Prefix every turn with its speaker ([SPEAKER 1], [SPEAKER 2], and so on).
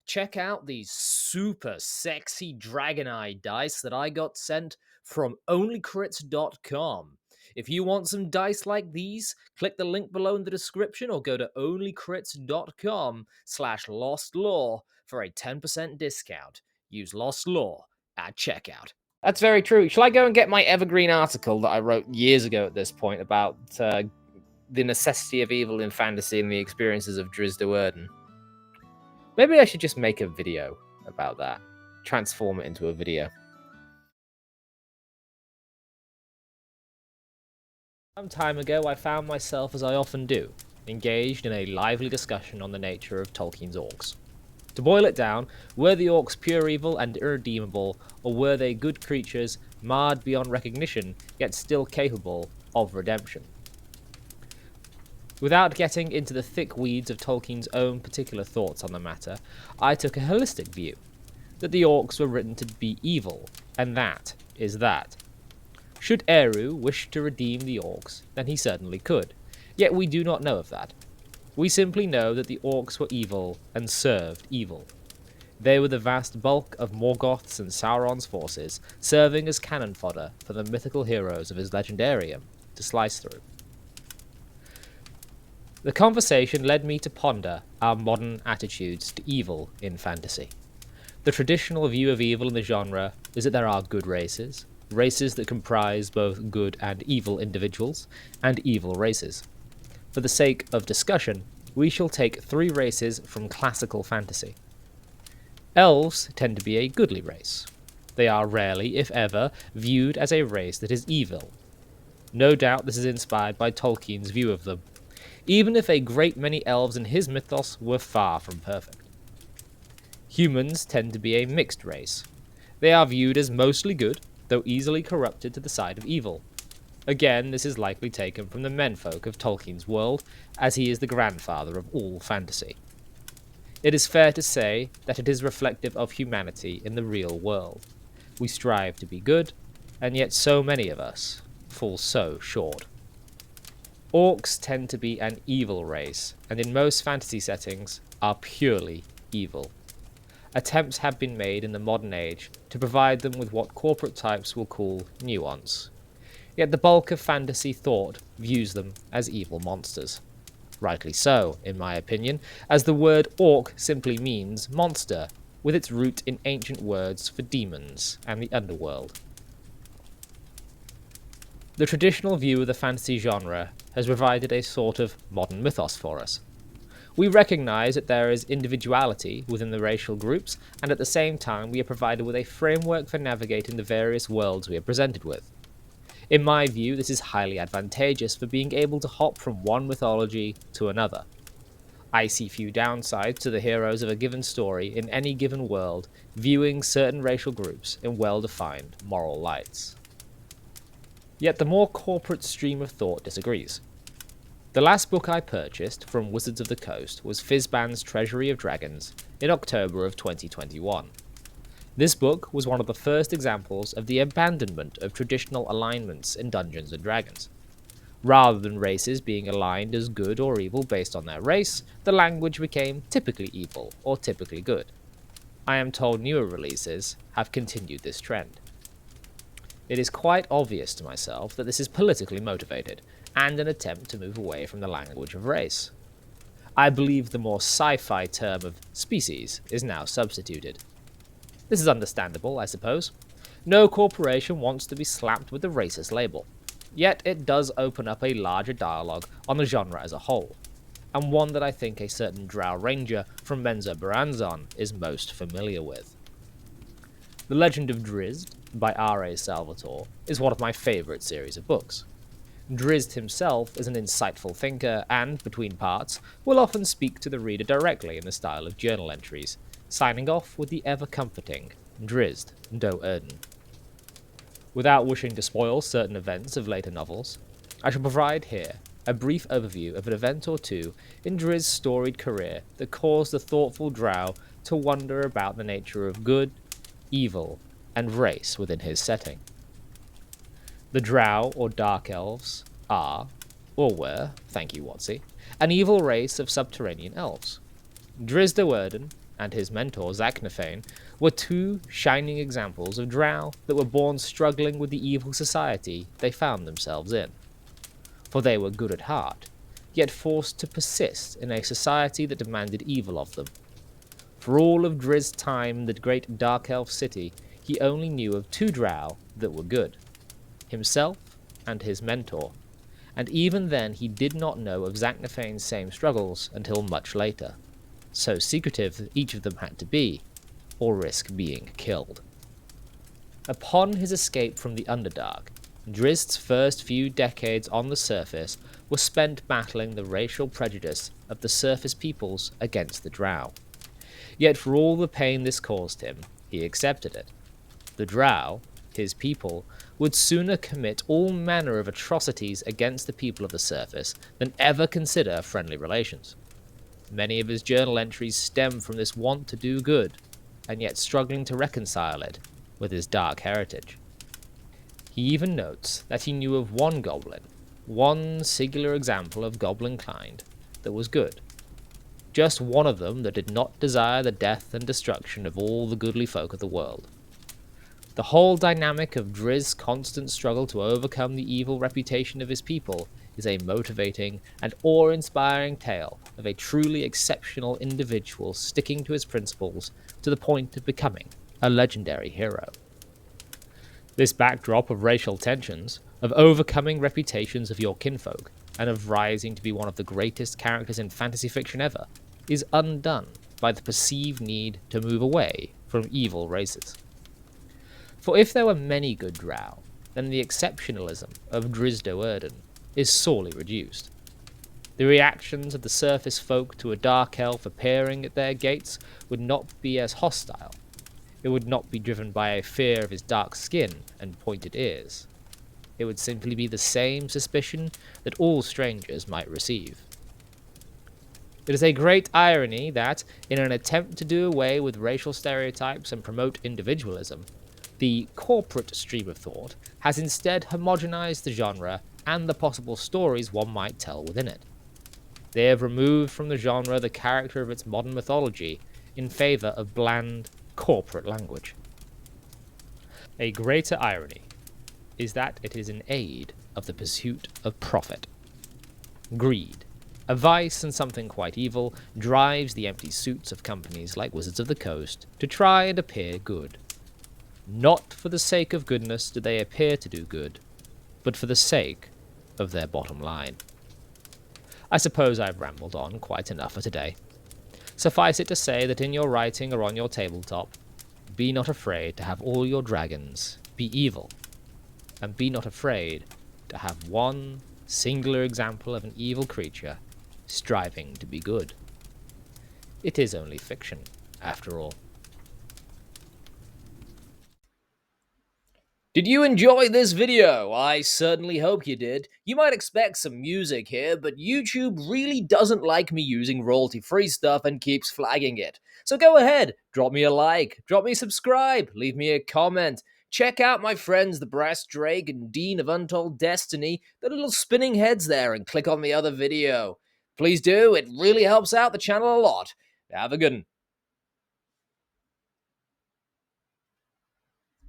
[SPEAKER 1] check out these super sexy dragon eye dice that I got sent from onlycrits.com. If you want some dice like these, click the link below in the description or go to onlycrits.com/lostlore for a 10% discount. Use Lost Lore at checkout. That's very true. Shall I go and get my evergreen article that I wrote years ago at this point about the necessity of evil in fantasy and the experiences of Drizzt Do'Urden? Maybe I should just make a video about that. Transform it into a video. Some time ago, I found myself, as I often do, engaged in a lively discussion on the nature of Tolkien's orcs. To boil it down, were the orcs pure evil and irredeemable, or were they good creatures, marred beyond recognition, yet still capable of redemption? Without getting into the thick weeds of Tolkien's own particular thoughts on the matter, I took a holistic view, that the orcs were written to be evil, and that is that. Should Eru wish to redeem the orcs, then he certainly could, yet we do not know of that. We simply know that the orcs were evil and served evil. They were the vast bulk of Morgoth's and Sauron's forces, serving as cannon fodder for the mythical heroes of his legendarium to slice through. The conversation led me to ponder our modern attitudes to evil in fantasy. The traditional view of evil in the genre is that there are good races that comprise both good and evil individuals, and evil races. For the sake of discussion, we shall take 3 races from classical fantasy. Elves tend to be a goodly race. They are rarely, if ever, viewed as a race that is evil. No doubt this is inspired by Tolkien's view of them, even if a great many elves in his mythos were far from perfect. Humans tend to be a mixed race. They are viewed as mostly good, though easily corrupted to the side of evil. Again, this is likely taken from the menfolk of Tolkien's world, as he is the grandfather of all fantasy. It is fair to say that it is reflective of humanity in the real world. We strive to be good, and yet so many of us fall so short. Orcs tend to be an evil race, and in most fantasy settings are purely evil. Attempts have been made in the modern age to provide them with what corporate types will call nuance. Yet the bulk of fantasy thought views them as evil monsters. Rightly so, in my opinion, as the word orc simply means monster, with its root in ancient words for demons and the underworld. The traditional view of the fantasy genre has provided a sort of modern mythos for us. We recognize that there is individuality within the racial groups, and at the same time we are provided with a framework for navigating the various worlds we are presented with. In my view, this is highly advantageous for being able to hop from one mythology to another. I see few downsides to the heroes of a given story in any given world viewing certain racial groups in well-defined moral lights. Yet the more corporate stream of thought disagrees. The last book I purchased from Wizards of the Coast was Fizban's Treasury of Dragons in October of 2021. This book was one of the first examples of the abandonment of traditional alignments in Dungeons & Dragons. Rather than races being aligned as good or evil based on their race, the language became typically evil or typically good. I am told newer releases have continued this trend. It is quite obvious to myself that this is politically motivated, and an attempt to move away from the language of race. I believe the more sci-fi term of species is now substituted. This is understandable, I suppose. No corporation wants to be slapped with the racist label. Yet it does open up a larger dialogue on the genre as a whole, and one that I think a certain Drow Ranger from Menzo Baranzan is most familiar with. The Legend of Drizzt, by R.A. Salvatore, is one of my favourite series of books. Drizzt himself is an insightful thinker and, between parts, will often speak to the reader directly in the style of journal entries, signing off with the ever-comforting Drizzt Do'Urden. Without wishing to spoil certain events of later novels, I shall provide here a brief overview of an event or two in Drizzt's storied career that caused the thoughtful Drow to wonder about the nature of good, evil, and race within his setting. The Drow, or Dark Elves, are, or were, thank you Watsy, an evil race of subterranean elves. Drizzt Do'Urden, and his mentor Zaknafein were two shining examples of drow that were born struggling with the evil society they found themselves in. For they were good at heart, yet forced to persist in a society that demanded evil of them. For all of Drizzt's time in the great Dark Elf city, he only knew of two drow that were good, himself and his mentor, and even then he did not know of Zaknafein's same struggles until much later, so secretive each of them had to be, or risk being killed. Upon his escape from the Underdark, Drizzt's first few decades on the surface were spent battling the racial prejudice of the surface peoples against the drow. Yet for all the pain this caused him, he accepted it. The drow, his people, would sooner commit all manner of atrocities against the people of the surface than ever consider friendly relations. Many of his journal entries stem from this want to do good, and yet struggling to reconcile it with his dark heritage. He even notes that he knew of one goblin, one singular example of goblin kind, that was good. Just one of them that did not desire the death and destruction of all the goodly folk of the world. The whole dynamic of Drizzt's constant struggle to overcome the evil reputation of his people is a motivating and awe-inspiring tale of a truly exceptional individual sticking to his principles to the point of becoming a legendary hero. This backdrop of racial tensions, of overcoming reputations of your kinfolk, and of rising to be one of the greatest characters in fantasy fiction ever, is undone by the perceived need to move away from evil races. For if there were many good drow, then the exceptionalism of Drizzt Do'Urden is sorely reduced. The reactions of the surface folk to a dark elf appearing at their gates would not be as hostile. It would not be driven by a fear of his dark skin and pointed ears. It would simply be the same suspicion that all strangers might receive. It is a great irony that, in an attempt to do away with racial stereotypes and promote individualism, the corporate stream of thought has instead homogenized the genre and the possible stories one might tell within it. They have removed from the genre the character of its modern mythology in favor of bland, corporate language. A greater irony is that it is in aid of the pursuit of profit. Greed, a vice and something quite evil, drives the empty suits of companies like Wizards of the Coast to try and appear good. Not for the sake of goodness do they appear to do good, but for the sake of their bottom line. I suppose I've rambled on quite enough for today. Suffice it to say that in your writing or on your tabletop, be not afraid to have all your dragons be evil, and be not afraid to have one singular example of an evil creature striving to be good. It is only fiction, after all. Did you enjoy this video? I certainly hope you did. You might expect some music here, but YouTube really doesn't like me using royalty-free stuff and keeps flagging it. So go ahead, drop me a like, drop me a subscribe, leave me a comment. Check out my friends the Brass Drake and Dean of Untold Destiny, the little spinning heads there, and click on the other video. Please do, it really helps out the channel a lot. Have a good one.